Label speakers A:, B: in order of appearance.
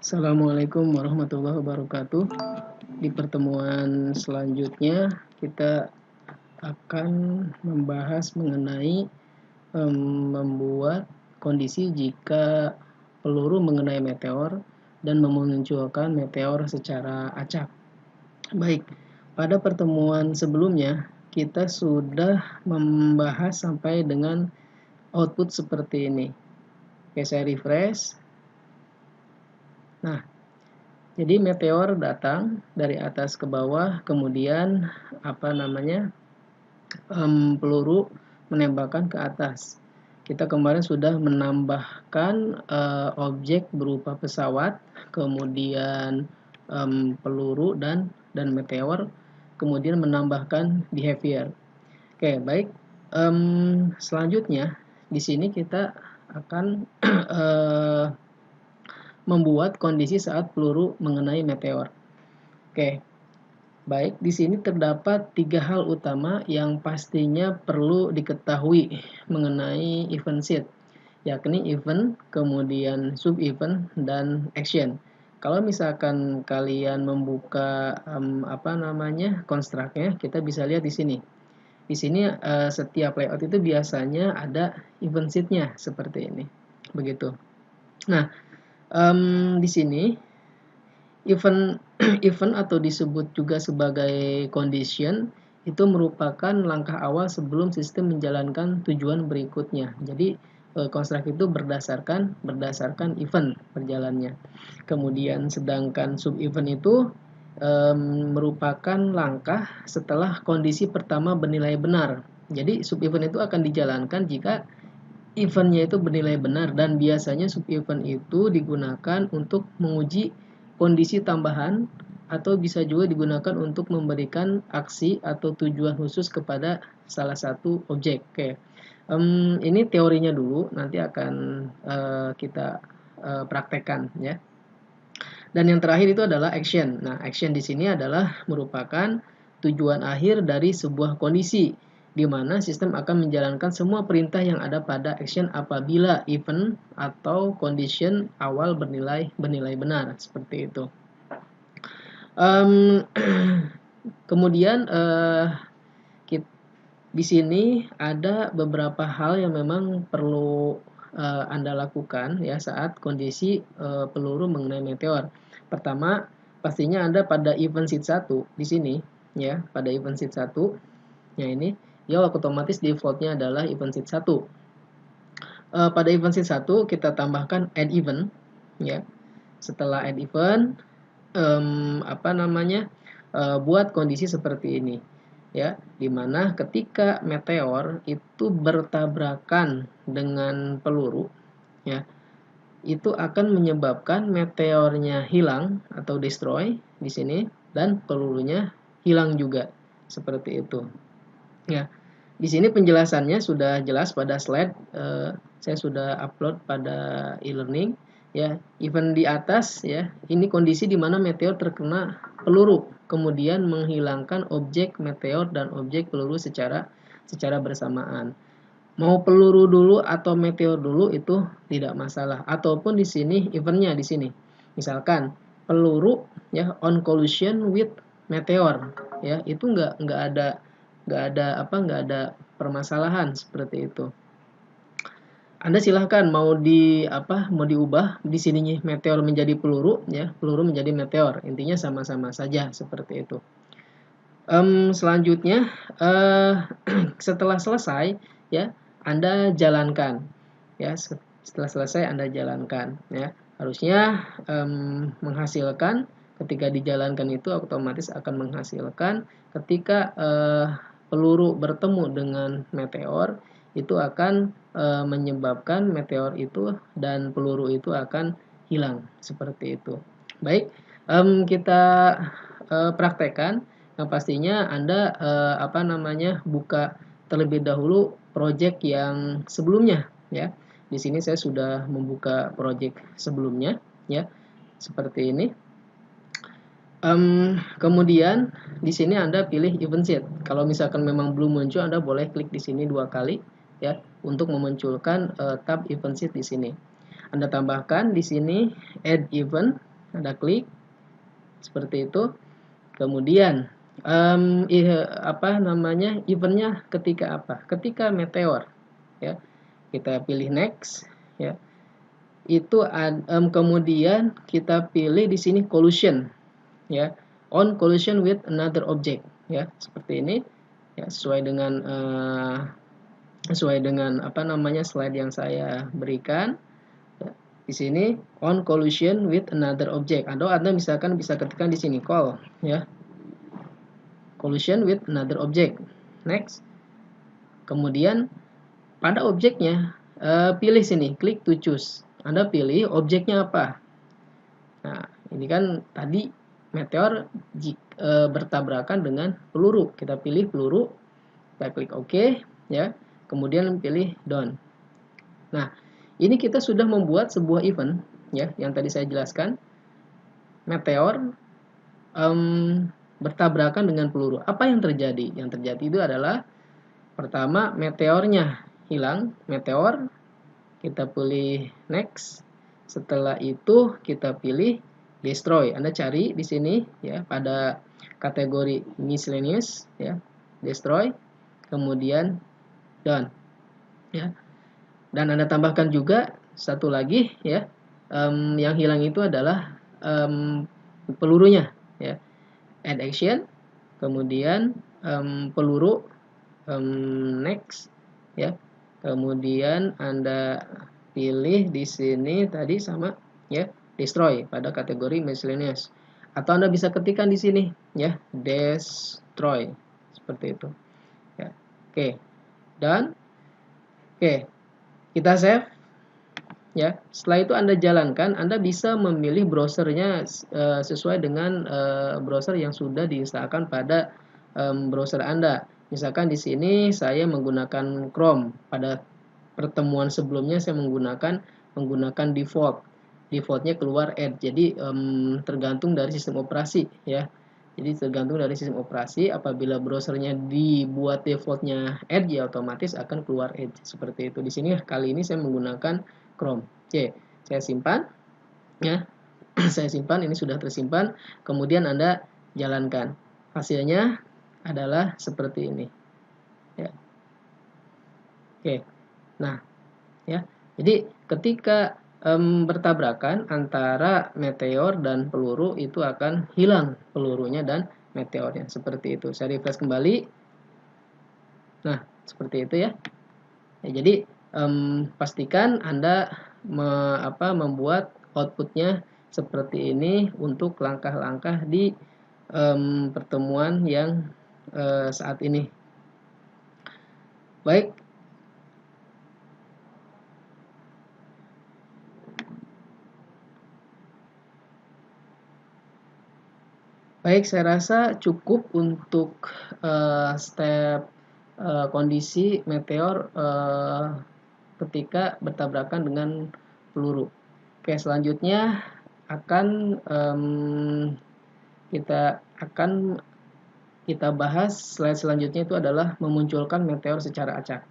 A: Assalamualaikum warahmatullahi wabarakatuh. Di pertemuan selanjutnya kita akan membahas mengenai membuat kondisi jika peluru mengenai meteor dan memunculkan meteor secara acak. Baik, pada pertemuan sebelumnya kita sudah membahas sampai dengan output seperti ini. Oke, saya refresh. Nah, jadi meteor datang dari atas ke bawah, kemudian peluru menembakkan ke atas. Kita kemarin sudah menambahkan objek berupa pesawat, kemudian peluru dan meteor, kemudian menambahkan behavior. Oke, baik. Selanjutnya di sini kita akan membuat kondisi saat peluru mengenai meteor. Oke, baik. Di sini terdapat 3 hal utama yang pastinya perlu diketahui mengenai event sheet, yakni event, kemudian sub-event, dan action. Kalau misalkan kalian membuka construct-nya, kita bisa lihat di sini. Di sini setiap layout itu biasanya ada event sheet-nya seperti ini. Begitu. Nah, di sini event atau disebut juga sebagai condition itu merupakan langkah awal sebelum sistem menjalankan tujuan berikutnya. Jadi construct itu berdasarkan event berjalannya. Kemudian sedangkan sub event itu merupakan langkah setelah kondisi pertama bernilai benar. Jadi sub event itu akan dijalankan jika eventnya itu bernilai benar, dan biasanya sub event itu digunakan untuk menguji kondisi tambahan atau bisa juga digunakan untuk memberikan aksi atau tujuan khusus kepada salah satu objek. Oke, ini teorinya dulu, nanti akan kita praktekkan ya. Dan yang terakhir itu adalah action. Nah, action di sini adalah merupakan tujuan akhir dari sebuah kondisi, di mana sistem akan menjalankan semua perintah yang ada pada action apabila event atau condition awal bernilai benar, seperti itu. Kemudian di sini ada beberapa hal yang memang perlu Anda lakukan ya saat kondisi peluru mengenai meteor. Pertama, pastinya Anda pada event sheet 1 di sini ya, pada event sheet 1 ya ini ya otomatis defaultnya adalah event sheet 1. Pada event sheet 1 kita tambahkan add event ya. Setelah add event buat kondisi seperti ini ya, dimana ketika meteor itu bertabrakan dengan peluru ya, itu akan menyebabkan meteornya hilang atau destroy di sini dan pelurunya hilang juga, seperti itu. Ya, di sini penjelasannya sudah jelas pada slide, saya sudah upload pada e-learning. Ya, event di atas ya, ini kondisi di mana meteor terkena peluru, kemudian menghilangkan objek meteor dan objek peluru secara bersamaan. Mau peluru dulu atau meteor dulu itu tidak masalah. Ataupun di sini eventnya di sini, misalkan peluru ya on collision with meteor ya, itu nggak ada permasalahan seperti itu. Anda silahkan mau diubah di sininya meteor menjadi peluru ya, peluru menjadi meteor, intinya sama-sama saja seperti itu. Selanjutnya setelah selesai ya, Anda jalankan ya, setelah selesai Anda jalankan ya, harusnya menghasilkan. Ketika dijalankan itu otomatis akan menghasilkan ketika peluru bertemu dengan meteor, itu akan menyebabkan meteor itu dan peluru itu akan hilang, seperti itu. Baik, kita praktekkan. Yang pastinya Anda buka terlebih dahulu project yang sebelumnya ya. Di sini saya sudah membuka project sebelumnya ya, seperti ini. Kemudian di sini Anda pilih event sheet. Kalau misalkan memang belum muncul, Anda boleh klik di sini 2 kali ya untuk memunculkan tab event sheet di sini. Anda tambahkan di sini add event Anda klik seperti itu. Kemudian eventnya ketika apa? Ketika meteor, ya. Kita pilih next, ya. Itu kemudian kita pilih di sini collision, ya. On collision with another object, ya. Seperti ini, ya, sesuai dengan slide yang saya berikan. Di sini on collision with another object, atau Anda misalkan bisa ketikkan di sini call, ya, collision with another object. Next. Kemudian pada objeknya pilih sini, klik to choose. Anda pilih objeknya apa. Nah, ini kan tadi meteor bertabrakan dengan peluru. Kita pilih peluru, kita klik OK, ya. Kemudian pilih done. Nah, ini kita sudah membuat sebuah event, ya, yang tadi saya jelaskan. Meteor bertabrakan dengan peluru. Apa yang terjadi? Yang terjadi itu adalah pertama meteornya hilang, meteor, kita pilih next. Setelah itu kita pilih destroy. Anda cari di sini, ya, pada kategori miscellaneous, ya, destroy, kemudian done, ya. Dan Anda tambahkan juga satu lagi, ya, yang hilang itu adalah pelurunya, ya. Add action, kemudian peluru, next, ya. Kemudian Anda pilih di sini tadi sama, ya, destroy pada kategori miscellaneous. Atau Anda bisa ketikkan di sini, ya, destroy, seperti itu, ya. Oke, dan oke, kita save, ya. Setelah itu Anda jalankan, Anda bisa memilih browsernya sesuai dengan browser yang sudah diinstalkan pada browser Anda. Misalkan di sini saya menggunakan Chrome. Pada pertemuan sebelumnya saya menggunakan default. Defaultnya keluar Edge. Jadi tergantung dari sistem operasi, ya. Jadi tergantung dari sistem operasi. Apabila browsernya dibuat defaultnya Edge, ya otomatis akan keluar Edge. Seperti itu. Di sini kali ini saya menggunakan Chrome. Oke, saya simpan, ya. Saya simpan, ini sudah tersimpan. Kemudian Anda jalankan. Hasilnya adalah seperti ini, ya. Oke. Nah, ya. Jadi ketika bertabrakan antara meteor dan peluru, itu akan hilang pelurunya dan meteornya, seperti itu. Saya refresh kembali. Nah, seperti itu, ya. Ya, jadi pastikan Anda membuat outputnya seperti ini untuk langkah-langkah di pertemuan yang saat ini. Baik. Baik, saya rasa cukup untuk step kondisi meteor ketika bertabrakan dengan peluru. Oke, selanjutnya kita bahas slide selanjutnya, itu adalah memunculkan meteor secara acak.